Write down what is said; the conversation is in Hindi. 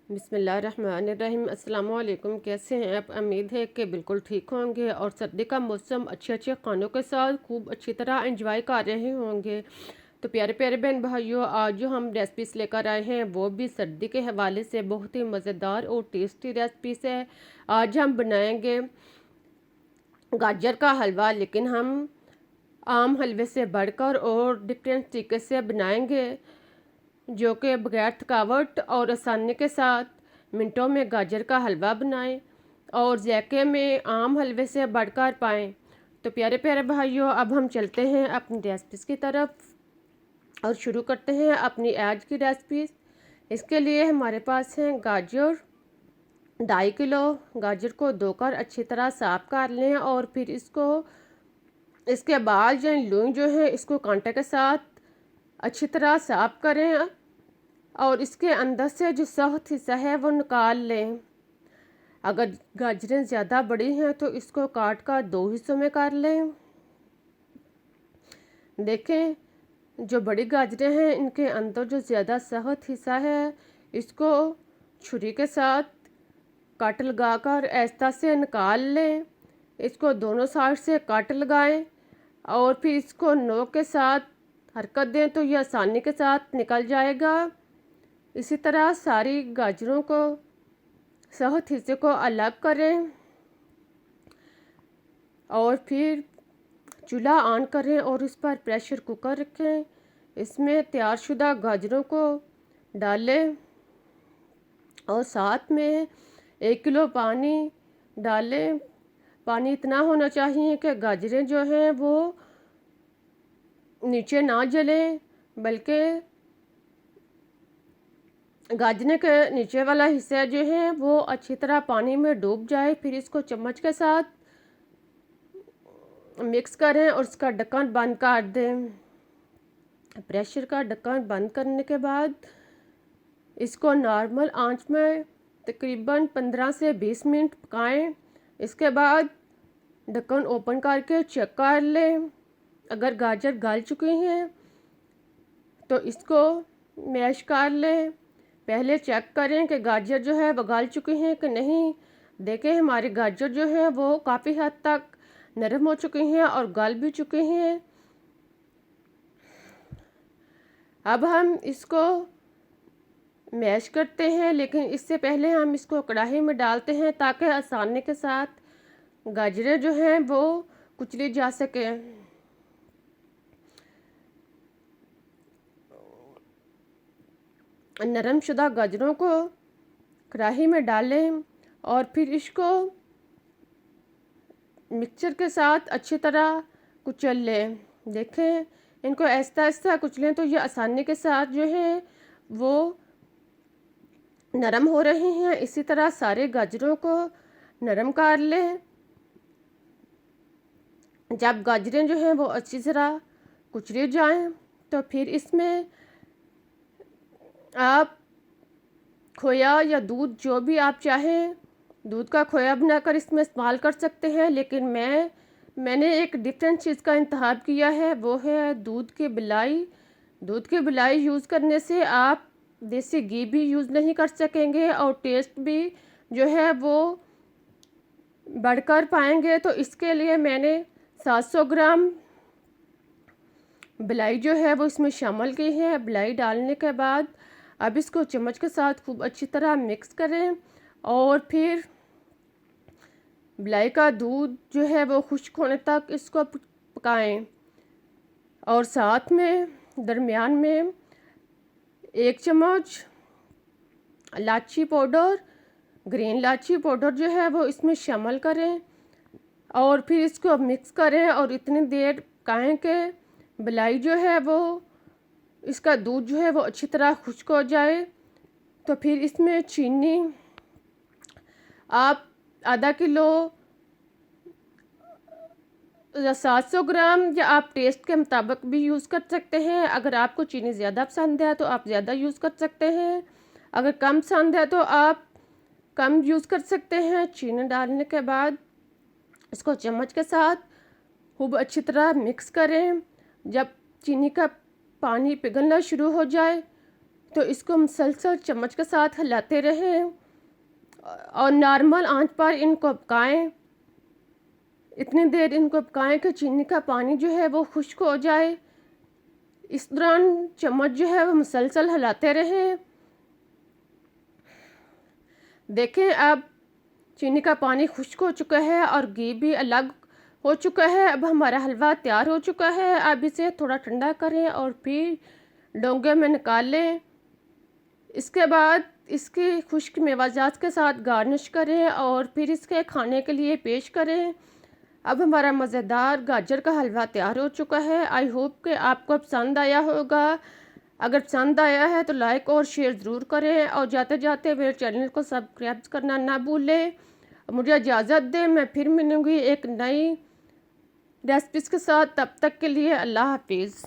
बिस्मिल्लाहिर्रहमानिर्रहीम। अस्सलाम वालेकुम। कैसे हैं आप? उम्मीद है कि बिल्कुल ठीक होंगे और सर्दी का मौसम अच्छे अच्छे खानों के साथ खूब अच्छी तरह एंजॉय कर रहे होंगे। तो प्यारे प्यारे बहन भाइयों, आज जो हम रेसिपीज़ लेकर आए हैं वो भी सर्दी के हवाले से बहुत ही मज़ेदार और टेस्टी रेसिपीज़ है। आज हम बनाएंगे गाजर का हलवा, लेकिन हम आम हलवे से बढ़कर और डिफरेंट तरीके से बनाएंगे, जो कि बगैर थकावट और आसानी के साथ मिनटों में गाजर का हलवा बनाएं और जायके में आम हलवे से बढ़कर पाएं। तो प्यारे प्यारे भाइयों, अब हम चलते हैं अपनी रेसिपीज़ की तरफ और शुरू करते हैं अपनी आज की रेसिपीज़। इसके लिए हमारे पास हैं गाजर 2.5 किलो। गाजर को धोकर अच्छी तरह साफ़ कर लें और फिर इसके बाल या लूई जो है इसको कांटे के साथ अच्छी तरह साफ़ करें और इसके अंदर से जो सख्त हिस्सा है वो निकाल लें। अगर गाजरें ज़्यादा बड़ी हैं तो इसको काट कर 2 हिस्सों में कर लें। देखें, जो बड़ी गाजरें हैं इनके अंदर जो ज़्यादा सख्त हिस्सा है इसको छुरी के साथ काट लगाकर ऐसा से निकाल लें। इसको दोनों साइड से काट लगाएं और फिर इसको नोक के साथ हरकत दें तो यह आसानी के साथ निकल जाएगा। इसी तरह सारी गाजरों को सख्त हिस्से को अलग करें और फिर चूल्हा ऑन करें और इस पर प्रेशर कुकर रखें। इसमें तैयारशुदा गाजरों को डालें और साथ में 1 किलो पानी डालें। पानी इतना होना चाहिए कि गाजरें जो हैं वो नीचे ना जलें, बल्कि गाजने के नीचे वाला हिस्सा जो है वो अच्छी तरह पानी में डूब जाए। फिर इसको चम्मच के साथ मिक्स करें और इसका ढक्कन बंद कर दें। प्रेशर का ढक्कन बंद करने के बाद इसको नॉर्मल आंच में तकरीबन 15 से 20 मिनट पकाएं। इसके बाद ढक्कन ओपन करके चेक कर लें। अगर गाजर गल चुकी हैं तो इसको मैश कर लें। पहले चेक करें कि गाजर जो है वो गल चुकी हैं कि नहीं। देखें, हमारी गाजर जो है वो काफ़ी हद तक नरम हो चुकी हैं और गल भी चुकी हैं। अब हम इसको मैश करते हैं, लेकिन इससे पहले हम इसको कढ़ाई में डालते हैं ताकि आसानी के साथ गाजरें जो हैं वो कुचली जा सकें। नरम शुदा गाजरों को कढ़ाई में डालें और फिर इसको मिक्सचर के साथ अच्छी तरह कुचल लें। देखें, इनको ऐसा ऐसा कुचलें तो ये आसानी के साथ जो है वो नरम हो रहे हैं। इसी तरह सारे गाजरों को नरम कर लें। जब गाजरें जो हैं वो अच्छी तरह कुचली जाएं तो फिर इसमें आप खोया या दूध, जो भी आप चाहें, दूध का खोया बनाकर इसमें इस्तेमाल कर सकते हैं, लेकिन मैंने एक डिफरेंट चीज़ का इंतखाब किया है, वो है दूध की मलाई। दूध की मलाई यूज़ करने से आप देसी घी भी यूज़ नहीं कर सकेंगे और टेस्ट भी जो है वो बढ़कर पाएंगे। तो इसके लिए मैंने 700 ग्राम मलाई जो है वो इसमें शामिल की है। मलाई डालने के बाद अब इसको चम्मच के साथ खूब अच्छी तरह मिक्स करें और फिर मलाई का दूध जो है वो खुश्क होने तक इसको पकाएं और साथ में दरमियान में 1 चम्मच इलायची पाउडर, ग्रीन इलायची पाउडर जो है वो इसमें शामिल करें और फिर इसको मिक्स करें और इतनी देर पकाएं कि मलाई जो है वो इसका दूध जो है वो अच्छी तरह खुश्क हो जाए। तो फिर इसमें चीनी आप आधा किलो या 700 ग्राम या आप टेस्ट के मुताबिक भी यूज़ कर सकते हैं। अगर आपको चीनी ज़्यादा पसंद है तो आप ज़्यादा यूज़ कर सकते हैं, अगर कम पसंद है तो आप कम यूज़ कर सकते हैं। चीनी डालने के बाद इसको चम्मच के साथ खूब अच्छी तरह मिक्स करें। जब चीनी का पानी पिघलना शुरू हो जाए तो इसको मुसलसल चम्मच के साथ हिलाते रहें और नॉर्मल आंच पर इनको पकाएं। इतनी देर इनको पकाएं कि चीनी का पानी जो है वो खुश्क हो जाए। इस दौरान चम्मच जो है वो मुसलसल हिलाते रहें। देखें अब चीनी का पानी खुश्क हो चुका है और घी भी अलग हो चुका है। अब हमारा हलवा तैयार हो चुका है। अब इसे थोड़ा ठंडा करें और फिर डोंगे में निकाल लें। इसके बाद इसकी खुश्क मेवाजात के साथ गार्निश करें और फिर इसके खाने के लिए पेश करें। अब हमारा मज़ेदार गाजर का हलवा तैयार हो चुका है। आई होप कि आपको पसंद आया होगा। अगर पसंद आया है तो लाइक और शेयर ज़रूर करें और जाते जाते मेरे चैनल को सब्सक्राइब करना ना भूलें। मुझे इजाज़त दें, मैं फिर मिलूँगी एक नई रेसिपीज़ के साथ। तब तक के लिए अल्लाह हाफिज़।